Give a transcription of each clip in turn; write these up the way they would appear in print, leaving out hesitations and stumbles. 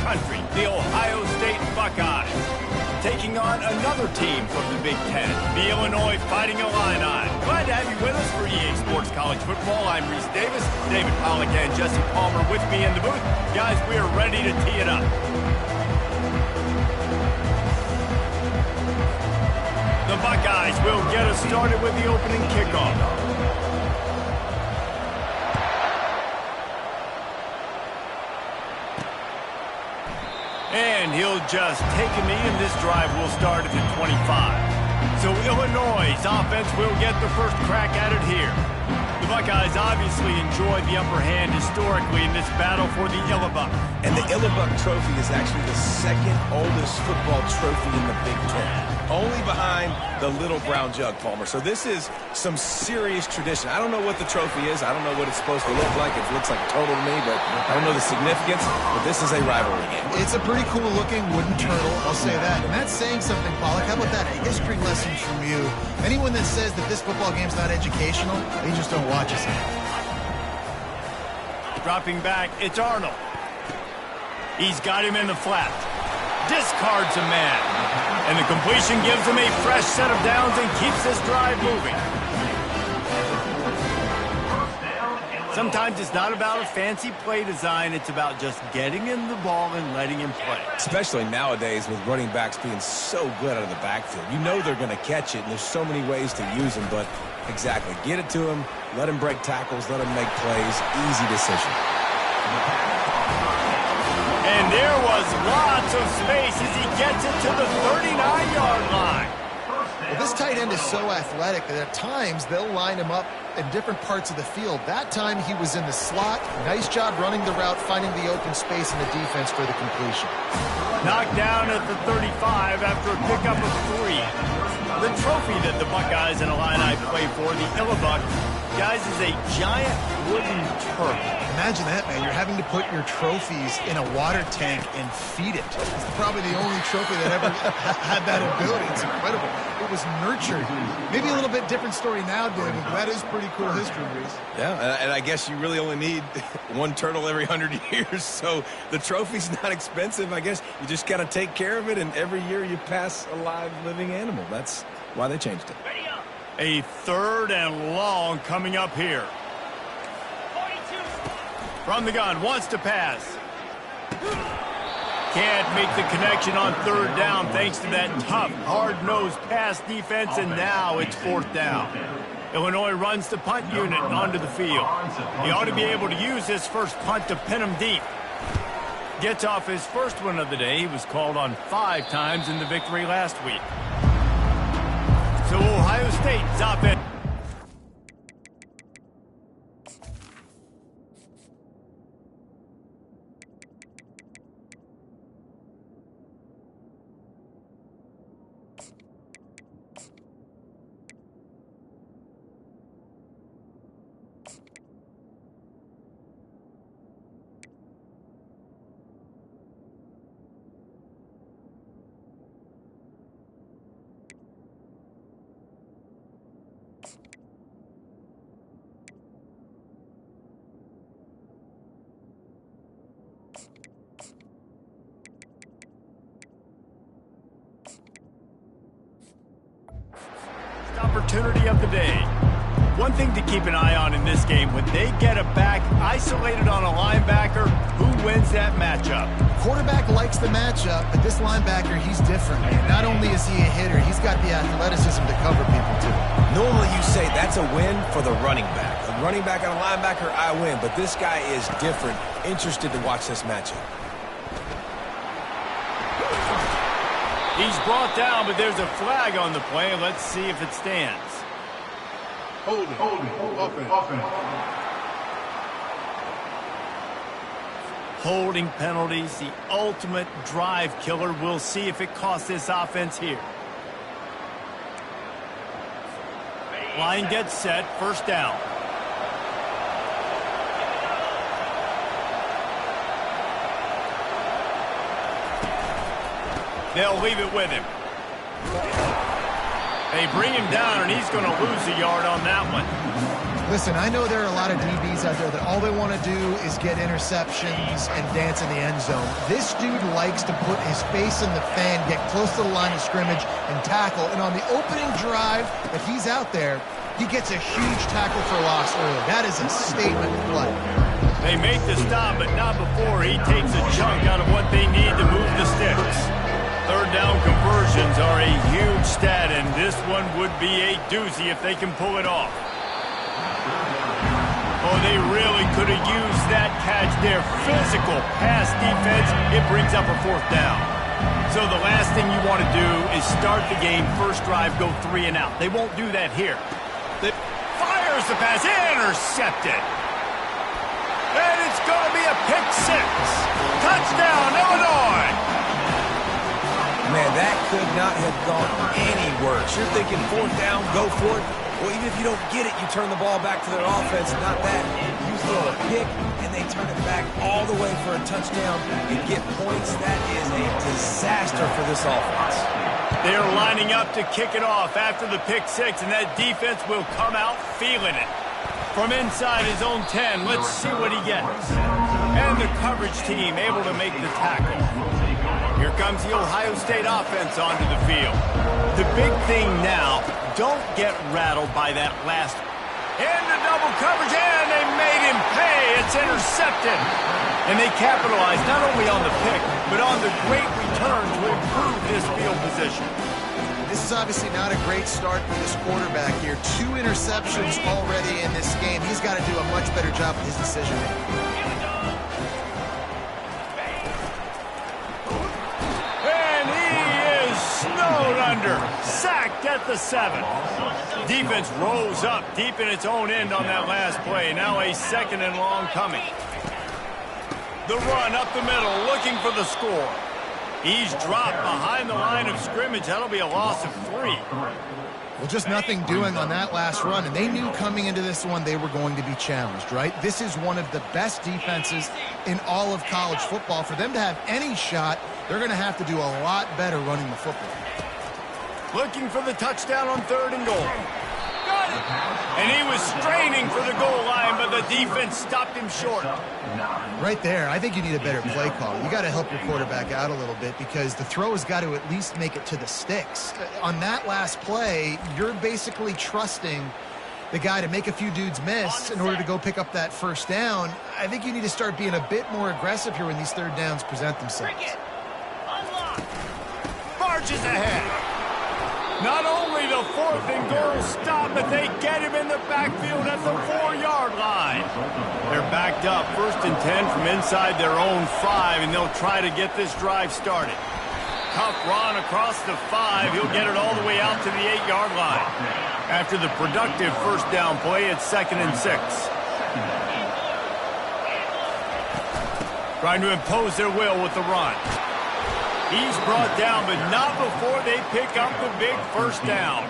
country, the Ohio State Buckeyes, taking on another team from the Big Ten, the Illinois Fighting Illini. Glad to have you with us for EA Sports College Football. I'm Reese Davis, David Pollack and Jesse Palmer with me in the booth. Guys, we are ready to tee it up. The Buckeyes will get us started with the opening kickoff. And he'll just take a knee, and this drive will start at the 25. So Illinois' offense will get the first crack at it here. The Buckeyes obviously enjoyed the upper hand historically in this battle for the Illibuck. And the Illibuck Trophy is actually the second oldest football trophy in the Big Ten. Only behind the Little Brown Jug, Palmer. So this is some serious tradition. I don't know what the trophy is. I don't know what it's supposed to look like. It looks like total to me, but I don't know the significance. But this is a rivalry game. It's a pretty cool-looking wooden turtle, I'll say that. And that's saying something, Pollack. How about that? A history lesson from you. Anyone that says that this football game's not educational, they just don't watch us enough. Dropping back, it's Arnold. He's got him in the flat. Discards a man. And the completion gives him a fresh set of downs and keeps this drive moving. Sometimes it's not about a fancy play design. It's about just getting him the ball and letting him play. Especially nowadays with running backs being so good out of the backfield. You know they're going to catch it, and there's so many ways to use them. But exactly, get it to him, let him break tackles, let him make plays. Easy decision. And there was lots of space as he gets it to the 39-yard line. Well, this tight end is so athletic that at times they'll line him up in different parts of the field. That time he was in the slot. Nice job running the route, finding the open space in the defense for the completion. Knocked down at the 35 after a pickup of 3. The trophy that the Buckeyes and Illini play for, the Illibuck, guys, is a giant wooden turtle. Imagine that, man. You're having to put your trophies in a water tank and feed it. It's probably the only trophy that ever had that ability. It's incredible. It was nurtured. Maybe a little bit different story now, David, but that is pretty cool history, Reese. Yeah, and I guess you really only need one turtle every 100 years, so the trophy's not expensive. I guess you just got to take care of it, and every year you pass a live, living animal. That's why they changed it. A 3rd and long coming up here. From the gun, wants to pass. Can't make the connection on 3rd down thanks to that tough, hard-nosed pass defense, and now it's 4th down. Illinois runs the punt unit onto the field. He ought to be able to use his first punt to pin him deep. Gets off his first one of the day. He was called on 5 times in the victory last week. So Ohio State's offense. Opportunity of the day. One thing to keep an eye on in this game, when they get a back isolated on a linebacker, who wins that matchup? Quarterback likes the matchup, but this linebacker, he's different, man. Not only is he a hitter, he's got the athleticism to cover people, too. Normally you say that's a win for the running back. A running back and a linebacker, I win. But this guy is different. Interested to watch this matchup. He's brought down, but there's a flag on the play. Let's see if it stands. Holding, offense. Holding penalties, the ultimate drive killer. We'll see if it costs this offense here. Line gets set, 1st down. They'll leave it with him. They bring him down, and he's going to lose a yard on that one. Listen, I know there are a lot of DBs out there that all they want to do is get interceptions and dance in the end zone. This dude likes to put his face in the fan, get close to the line of scrimmage, and tackle. And on the opening drive that he's out there, he gets a huge tackle for loss early. That is a statement play. They make the stop, but not before he takes a chunk out of what they need to move the sticks. Third down conversions are a huge stat, and this one would be a doozy if they can pull it off. Oh, they really could have used that catch there. Physical pass defense. It brings up a fourth down. So the last thing you want to do is start the game, first drive, go 3 and out. They won't do that here. They fires the pass, intercepted. And it's going to be a pick 6. Touchdown, Illinois. Man, that could not have gone any worse. You're thinking fourth down, go for it. Well, even if you don't get it, you turn the ball back to their offense. Not that. You throw a pick, and they turn it back all the way for a touchdown and get points. That is a disaster for this offense. They're lining up to kick it off after the pick 6, and that defense will come out feeling it. From inside his own 10, let's see what he gets. And the coverage team able to make the tackle. Here comes the Ohio State offense onto the field. The big thing now, don't get rattled by that last. Into double coverage, and they made him pay. It's intercepted. And they capitalized not only on the pick, but on the great return to improve this field position. This is obviously not a great start for this quarterback here. 2 interceptions already in this game. He's got to do a much better job with his decision-making. Snowed under, sacked at the 7. Defense rose up deep in its own end on that last play. Now a 2nd and long coming. The run up the middle, looking for the score. He's dropped behind the line of scrimmage. That'll be a loss of 3. Well, just nothing doing on that last run, and they knew coming into this one they were going to be challenged, right? This is one of the best defenses in all of college football. For them to have any shot, they're going to have to do a lot better running the football. Looking for the touchdown on 3rd and goal. And he was straining for the goal line, but the defense stopped him short. Right there, I think you need a better play call. You got to help your quarterback out a little bit because the throw has got to at least make it to the sticks. On that last play, you're basically trusting the guy to make a few dudes miss in order to go pick up that first down. I think you need to start being a bit more aggressive here when these third downs present themselves. Marches ahead. Not only the 4th and goal stop, but they get him in the backfield at the 4-yard line. They're backed up, 1st and 10 from inside their own 5, and they'll try to get this drive started. Tough run across the 5. He'll get it all the way out to the 8-yard line. After the productive first down play, it's 2nd and 6. Trying to impose their will with the run. He's brought down, but not before they pick up the big first down.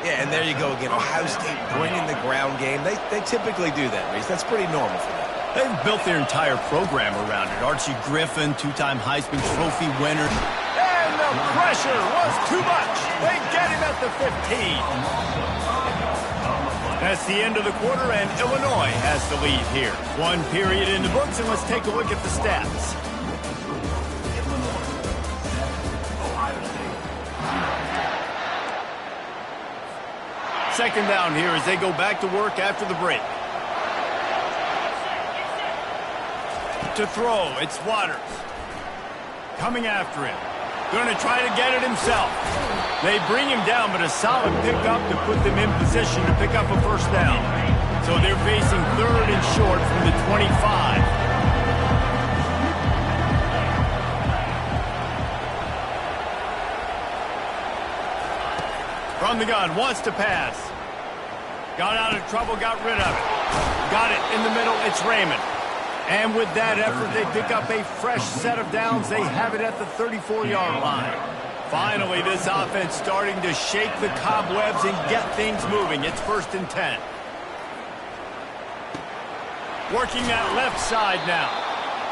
Yeah, and there you go again. Ohio State bringing the ground game. They typically do that, Reese. That's pretty normal for them. They've built their entire program around it. Archie Griffin, 2-time Heisman Trophy winner. And the pressure was too much. They get him at the 15. That's the end of the quarter, and Illinois has the lead here. 1 period in the books, and let's take a look at the stats. Second down here as they go back to work after the break. To throw, it's Waters. Coming after him. Going to try to get it himself. They bring him down, but a solid pickup to put them in position to pick up a first down. So they're facing 3rd and short from the 25. From the gun, wants to pass. Got out of trouble, got rid of it. Got it in the middle, it's Raymond. And with that effort, they pick up a fresh set of downs. They have it at the 34-yard line. Finally, this offense starting to shake the cobwebs and get things moving. It's 1st and 10. Working that left side now.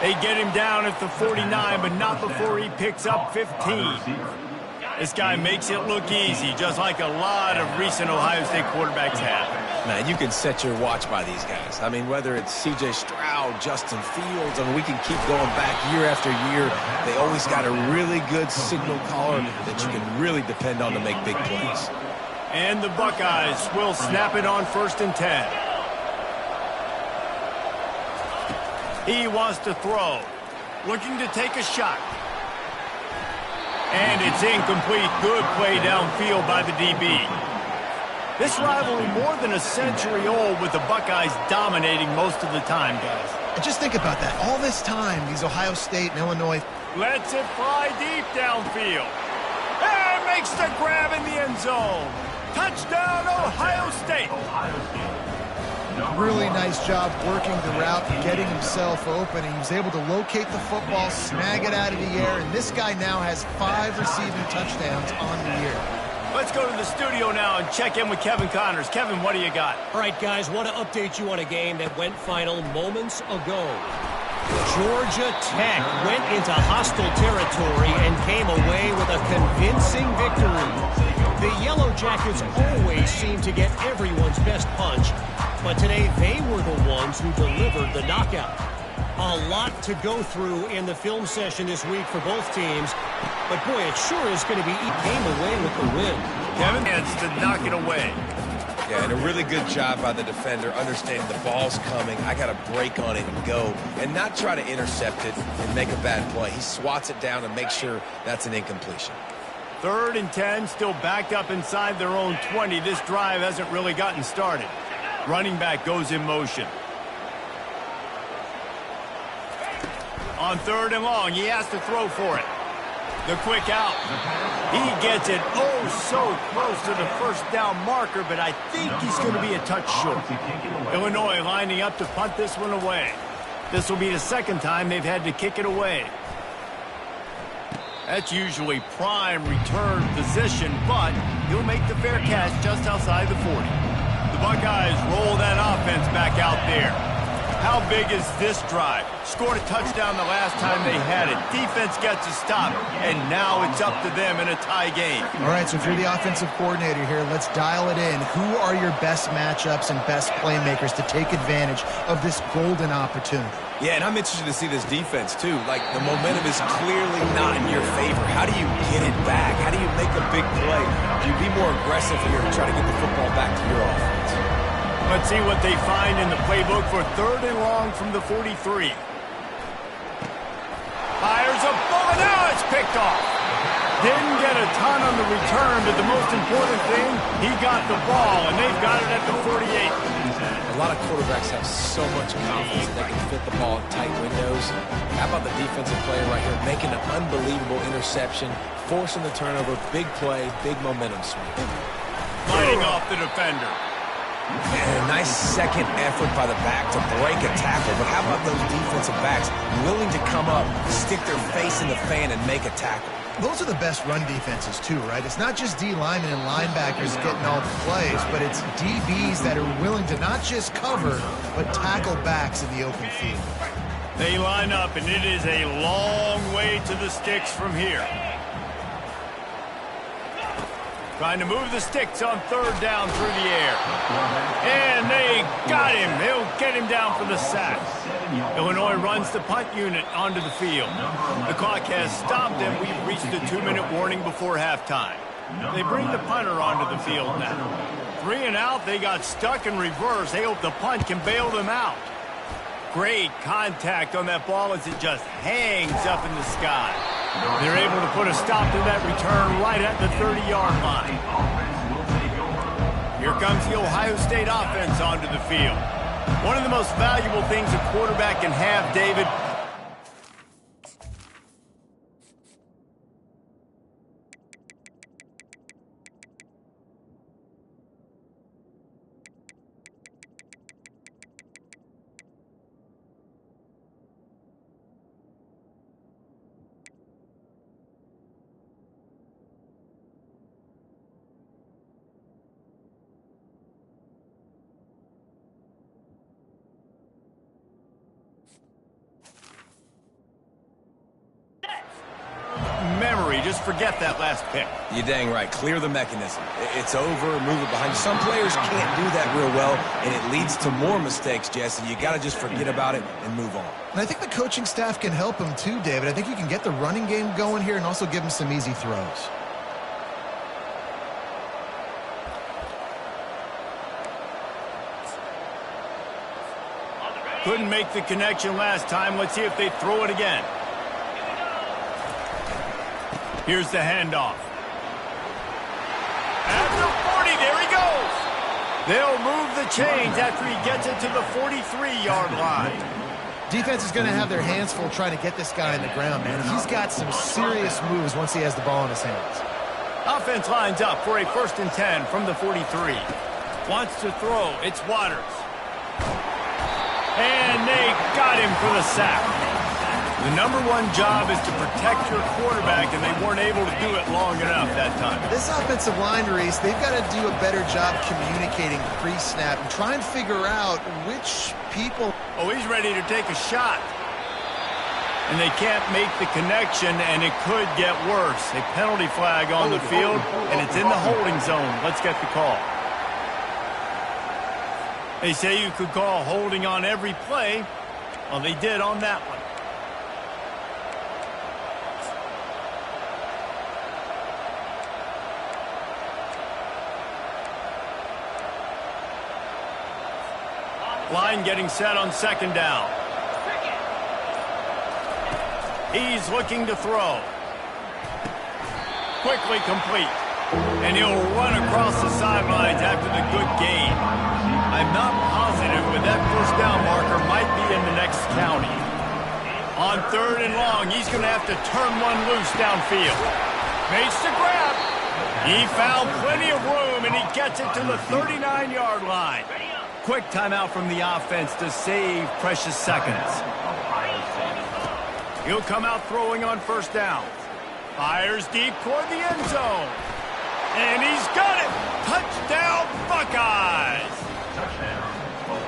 They get him down at the 49, but not before he picks up 15. This guy makes it look easy, just like a lot of recent Ohio State quarterbacks have. Man, you can set your watch by these guys. I mean, whether it's C.J. Stroud, Justin Fields, I mean, we can keep going back year after year. They always got a really good signal caller that you can really depend on to make big plays. And the Buckeyes will snap it on 1st and 10. He wants to throw. Looking to take a shot. And it's incomplete. Good play downfield by the DB. This rivalry more than a century old with the Buckeyes dominating most of the time, guys. And just think about that. All this time, these Ohio State and Illinois. Lets it fly deep downfield. And makes the grab in the end zone. Touchdown, Ohio State. Really nice job working the route and getting himself open. He was able to locate the football, snag it out of the air, and this guy now has 5 receiving touchdowns on the year. Let's go to the studio now and check in with Kevin Connors. Kevin, what do you got? All right, guys, want to update you on a game that went final moments ago. Georgia Tech went into hostile territory and came away with a convincing victory. The Yellow Jackets always seem to get everyone's best punch, but today they were the ones who delivered the knockout. A lot to go through in the film session this week for both teams, but boy, it sure is going to be. He came away with the win. Kevin gets to knock it away. Yeah, and a really good job by the defender, understanding the ball's coming. I got to break on it and go, and not try to intercept it and make a bad play. He swats it down and makes sure that's an incompletion. 3rd and 10, still backed up inside their own 20. This drive hasn't really gotten started. Running back goes in motion. On 3rd and long, he has to throw for it. The quick out. He gets it so close to the 1st down marker, but I think he's going to be a touch short. Illinois lining up to punt this one away. This will be the 2nd time they've had to kick it away. That's usually prime return position, but he'll make the fair catch just outside the 40. The Buckeyes roll that offense back out there. How big is this drive? Scored a touchdown the last time they had it. Defense gets a stop, and now it's up to them in a tie game. All right, so if you're the offensive coordinator here, let's dial it in. Who are your best matchups and best playmakers to take advantage of this golden opportunity? Yeah, and I'm interested to see this defense, too. Like, the momentum is clearly not in your favor. How do you get it back? How do you make a big play? Do you be more aggressive here and try to get the football back to your offense? Let's see what they find in the playbook for 3rd and long from the 43. Fires a bullet. Now it's picked off. Didn't get a ton on the return, but the most important thing, he got the ball, and they've got it at the 48. A lot of quarterbacks have so much confidence that they can fit the ball in tight windows. How about the defensive player right here making an unbelievable interception, forcing the turnover, big play, big momentum swing. Fighting off the defender. And a nice second effort by the back to break a tackle. But how about those defensive backs willing to come up, stick their face in the fan, and make a tackle? Those are the best run defenses, too, right? It's not just D linemen and linebackers getting all the plays, but it's DBs that are willing to not just cover, but tackle backs in the open field. They line up, and it is a long way to the sticks from here. Trying to move the sticks on 3rd down through the air. And they got him. They'll get him down for the sack. Illinois runs the punt unit onto the field. The clock has stopped, and we've reached a 2-minute warning before halftime. They bring the punter onto the field now. 3 and out, they got stuck in reverse. They hope the punt can bail them out. Great contact on that ball as it just hangs up in the sky. They're able to put a stop to that return right at the 30-yard line. Here comes the Ohio State offense onto the field. One of the most valuable things a quarterback can have, David, just forget that last pick. You're dang right. Clear the mechanism. It's over. Move it behind you. Some players can't do that real well, and it leads to more mistakes, Jesse. You got to just forget about it and move on. And I think the coaching staff can help him too, David. I think you can get the running game going here and also give him some easy throws. Couldn't make the connection last time. Let's see if they throw it again. Here's the handoff. At the 40, there he goes. They'll move the chains after he gets it to the 43-yard line. Defense is going to have their hands full trying to get this guy on the ground, man. He's got some serious moves once he has the ball in his hands. Offense lines up for a 1st and 10 from the 43. Wants to throw. It's Waters. And they got him for the sack. The #1 job is to protect your quarterback, and they weren't able to do it long enough that time. This offensive line, Reese, they've got to do a better job communicating pre-snap and try and figure out which people... Oh, he's ready to take a shot. And they can't make the connection, and it could get worse. A penalty flag on the field, and it's in the holding zone. Let's get the call. They say you could call holding on every play. Well, they did on that one. Line getting set on 2nd down. He's looking to throw. Quickly complete. And he'll run across the sidelines after the good gain. I'm not positive, but that 1st down marker might be in the next county. On 3rd and long, he's going to have to turn one loose downfield. Makes the grab. He found plenty of room, and he gets it to the 39-yard line. Quick timeout from the offense to save precious seconds. He'll come out throwing on 1st down. Fires deep toward the end zone. And he's got it. Touchdown, Buckeyes.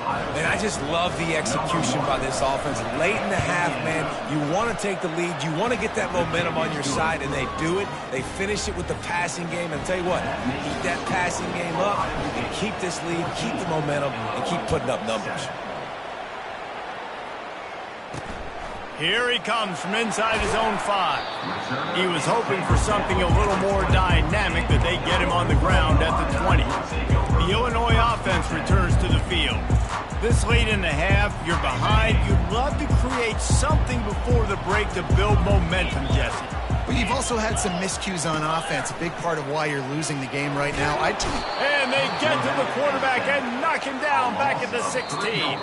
And I just love the execution by this offense. Late in the half, man, you want to take the lead. You want to get that momentum on your side, and they do it. They finish it with the passing game. And I'll tell you what, keep that passing game up. You can keep this lead, keep the momentum, and keep putting up numbers. Here he comes from inside his own 5. He was hoping for something a little more dynamic, that they get him on the ground at the 20. The Illinois offense returns to the field. This late in the half, you're behind. You'd love to create something before the break to build momentum, Jesse. But you've also had some miscues on offense, a big part of why you're losing the game right now. And they get to the quarterback and knock him down back at the 16.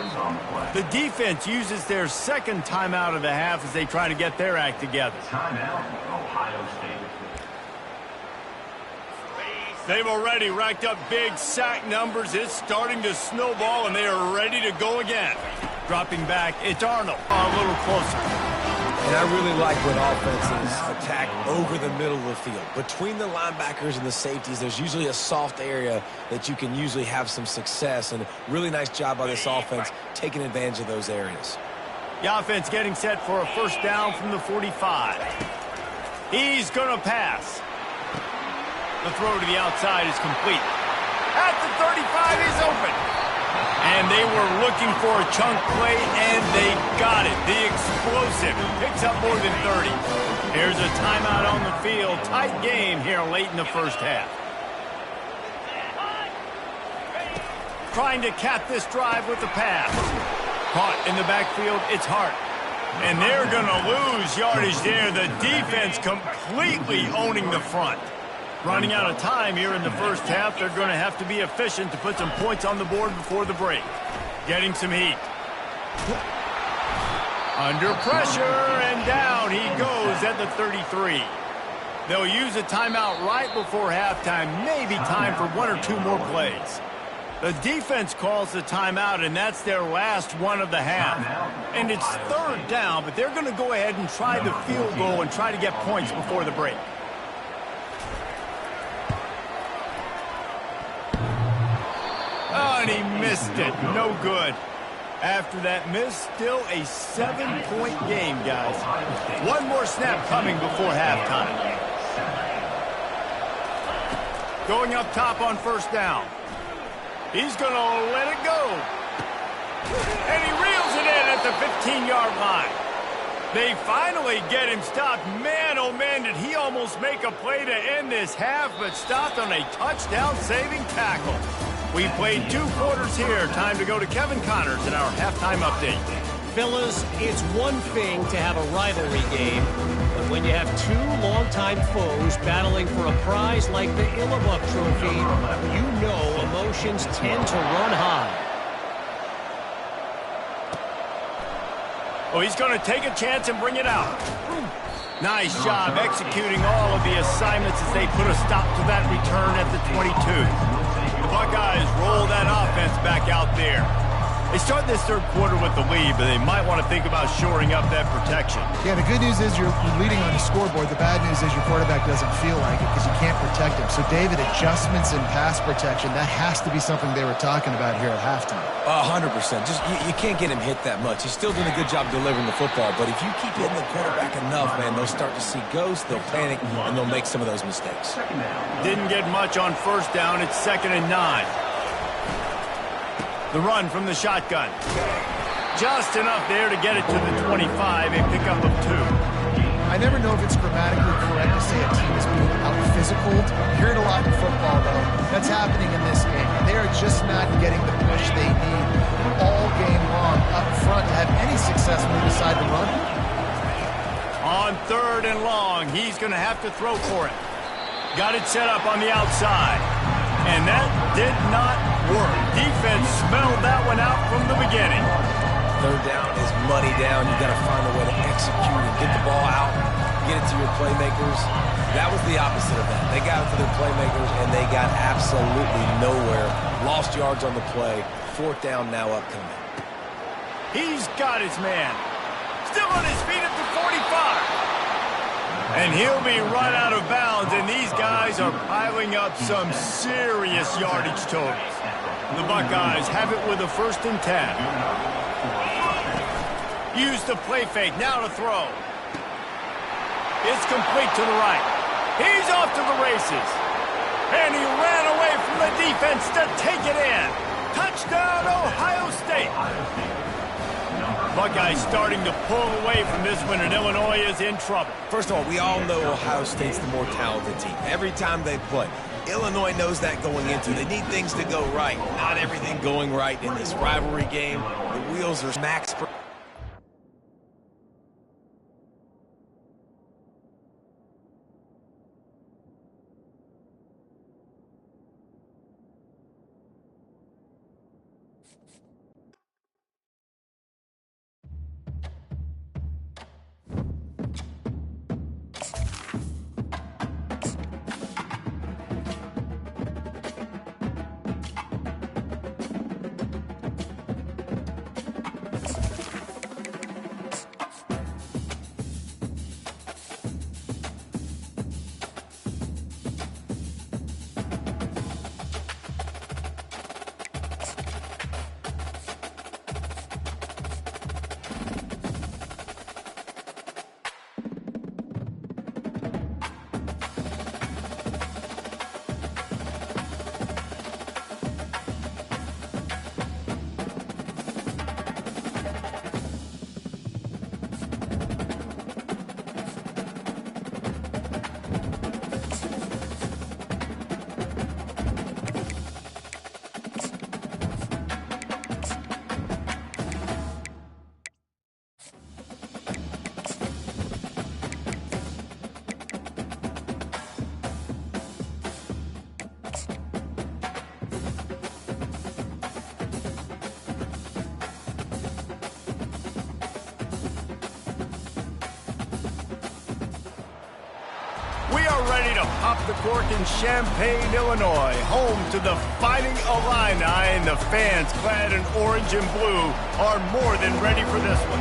The defense uses their 2nd timeout of the half as they try to get their act together. Timeout, Ohio State. They've already racked up big sack numbers. It's starting to snowball, and they are ready to go again. Dropping back, it's Arnold. A little closer. And I really like when offenses attack over the middle of the field. Between the linebackers and the safeties, there's usually a soft area that you can usually have some success. And really nice job by this offense taking advantage of those areas. The offense getting set for a 1st down from the 45. He's going to pass. The throw to the outside is complete. At the 35, he's open. And they were looking for a chunk play, and they got it. The explosive picks up more than 30. Here's a timeout on the field. Tight game here late in the 1st half. Trying to cap this drive with the pass. Caught in the backfield, it's Hart. And they're going to lose yardage there. The defense completely owning the front. Running out of time here in the 1st half. They're going to have to be efficient to put some points on the board before the break. Getting some heat. Under pressure, and down he goes at the 33. They'll use a timeout right before halftime. Maybe time for 1 or 2 more plays. The defense calls the timeout, and that's their last one of the half. And it's 3rd down, but they're going to go ahead and try the field goal and try to get points before the break. Oh, and he missed it. No good. After that miss, still a 7-point game, guys. One more snap coming before halftime. Going up top on first down. He's going to let it go. And he reels it in at the 15-yard line. They finally get him stopped. Man, oh man, did he almost make a play to end this half, but stopped on a touchdown-saving tackle. We played 2 quarters here. Time to go to Kevin Connors in our halftime update. Fellas, it's one thing to have a rivalry game, but when you have 2 longtime foes battling for a prize like the Illibuck Trophy, you know emotions tend to run high. Oh, he's going to take a chance and bring it out. Nice job executing all of the assignments as they put a stop to that return at the 22. The Buckeyes roll that offense back out there. They start this third quarter with the lead, but they might want to think about shoring up that protection. Yeah, the good news is you're leading on the scoreboard. The bad news is your quarterback doesn't feel like it because you can't protect him. So, David, adjustments in pass protection, that has to be something they were talking about here at halftime. 100%. Just you can't get him hit that much. He's still doing a good job delivering the football, but if you keep hitting the quarterback enough, man, they'll start to see ghosts, they'll panic, and they'll make some of those mistakes. Didn't get much on first down. It's 2nd and 9. The run from the shotgun. Just enough there to get it to the 25, a pickup of 2. I never know if it's grammatically correct to say a team is being out-physicaled. You hear it a lot in football, though. That's happening in this game. They are just not getting the push they need all game long up front to have any success when they decide to run. On 3rd and long, he's going to have to throw for it. Got it set up on the outside. And that did not work. Defense smelled that one out from the beginning. 3rd down is money down. You've got to find a way to execute and get the ball out, get it to your playmakers. That was the opposite of that. They got it to their playmakers, and they got absolutely nowhere. Lost yards on the play. 4th down now upcoming. He's got his man. Still on his feet at the 45. And he'll be run out of bounds, and these guys are piling up some serious yardage totals. The Buckeyes have it with a 1st and 10. Use the play fake, now to throw. It's complete to the right. He's off to the races. And he ran away from the defense to take it in. Touchdown, Ohio State. Buckeyes starting to pull away from this one, and Illinois is in trouble. First of all, we all know Ohio State's the more talented team. Every time they play, Illinois knows that going into. They need things to go right. Not everything going right in this rivalry game. The wheels are max. Ready to pop the cork in Champaign, Illinois, home to the Fighting Illini, and the fans clad in orange and blue are more than ready for this one.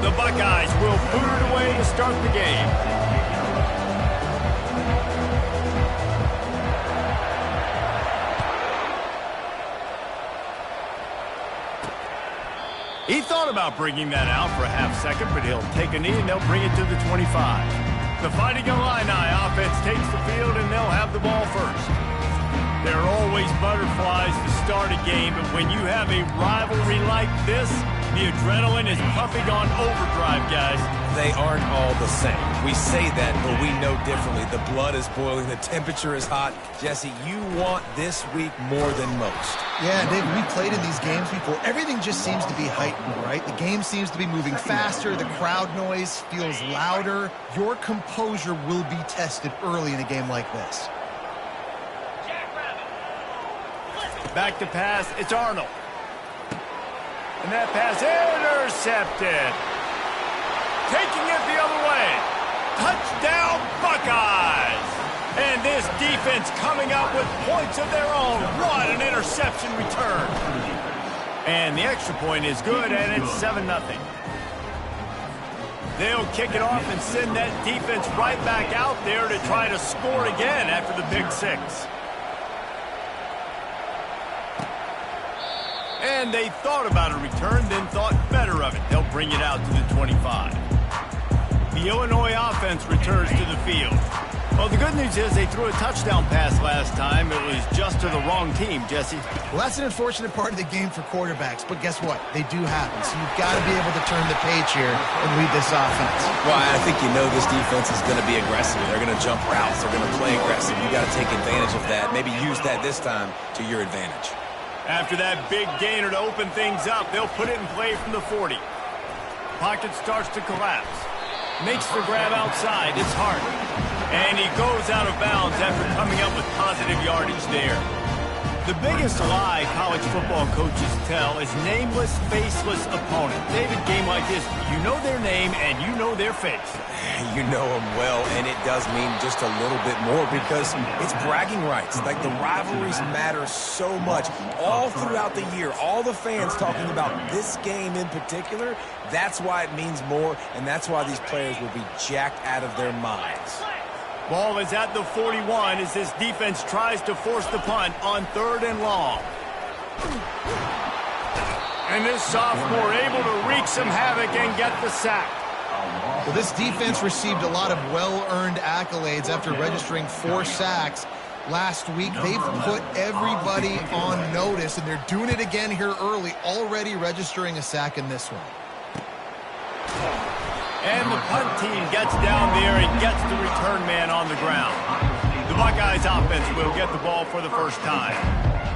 The Buckeyes will boot it away to start the game. He thought about bringing that out for a half second, but he'll take a knee and they'll bring it to the 25. The Fighting Illini offense takes the field and they'll have the ball first. There are always butterflies to start a game, but when you have a rivalry like this, the adrenaline is pumping on overdrive, guys. They aren't all the same. We say that, but we know differently. The blood is boiling. The temperature is hot. Jesse, you want this week more than most. Yeah, Dave, we played in these games before. Everything just seems to be heightened, right? The game seems to be moving faster. The crowd noise feels louder. Your composure will be tested early in a game like this. Back to pass, it's Arnold. And that pass intercepted. Taking it the other way. Touchdown, Buckeyes! And this defense coming up with points of their own. What an interception return. And the extra point is good, and it's 7-0. They'll kick it off and send that defense right back out there to try to score again after the pick six. And they thought about a return, then thought better of it. They'll bring it out to the 25. The Illinois offense returns to the field. Well, the good news is they threw a touchdown pass last time. It was just to the wrong team, Jesse. Well, that's an unfortunate part of the game for quarterbacks, but guess what? They do happen, so you've got to be able to turn the page here and lead this offense. Well, I think you know this defense is going to be aggressive. They're going to jump routes. They're going to play aggressive. You've got to take advantage of that. Maybe use that this time to your advantage. After that big gainer to open things up, they'll put it in play from the 40. Pocket starts to collapse. Makes the grab outside. It's Hart. And he goes out of bounds after coming up with positive yardage there. The biggest lie college football coaches tell is nameless, faceless opponent. David, game like this, you know their name and you know their face. You know them well, and it does mean just a little bit more because it's bragging rights. Like, the rivalries matter so much all throughout the year. All the fans talking about this game in particular, that's why it means more, and that's why these players will be jacked out of their minds. Ball is at the 41 as this defense tries to force the punt on 3rd and long. And this sophomore able to wreak some havoc and get the sack. Well, this defense received a lot of well-earned accolades after registering 4 sacks last week. They've put everybody on notice, and they're doing it again here early, already registering a sack in this one. And the punt team gets down there and gets the return man on the ground. The Buckeyes offense will get the ball for the first time.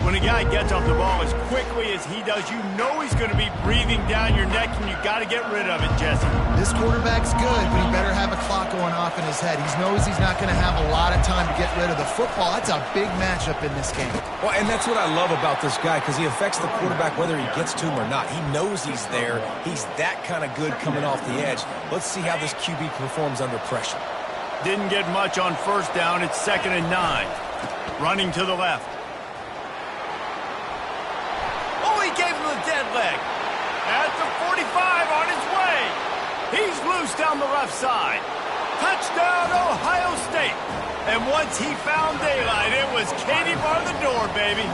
When a guy gets off the ball as quickly as he does, you know he's going to be breathing down your neck, and you got to get rid of it, Jesse. This quarterback's good, but he better have a clock going off in his head. He knows he's not going to have a lot of time to get rid of the football. That's a big matchup in this game. Well, and that's what I love about this guy, because he affects the quarterback whether he gets to him or not. He knows he's there. He's that kind of good coming off the edge. Let's see how this QB performs under pressure. Didn't get much on first down. It's 2nd and 9. Running to the left. Oh, he gave him the dead leg. At the 45 on his way. He's loose down the left side. Touchdown, Ohio State. And once he found daylight, it was Katie bar the door, baby.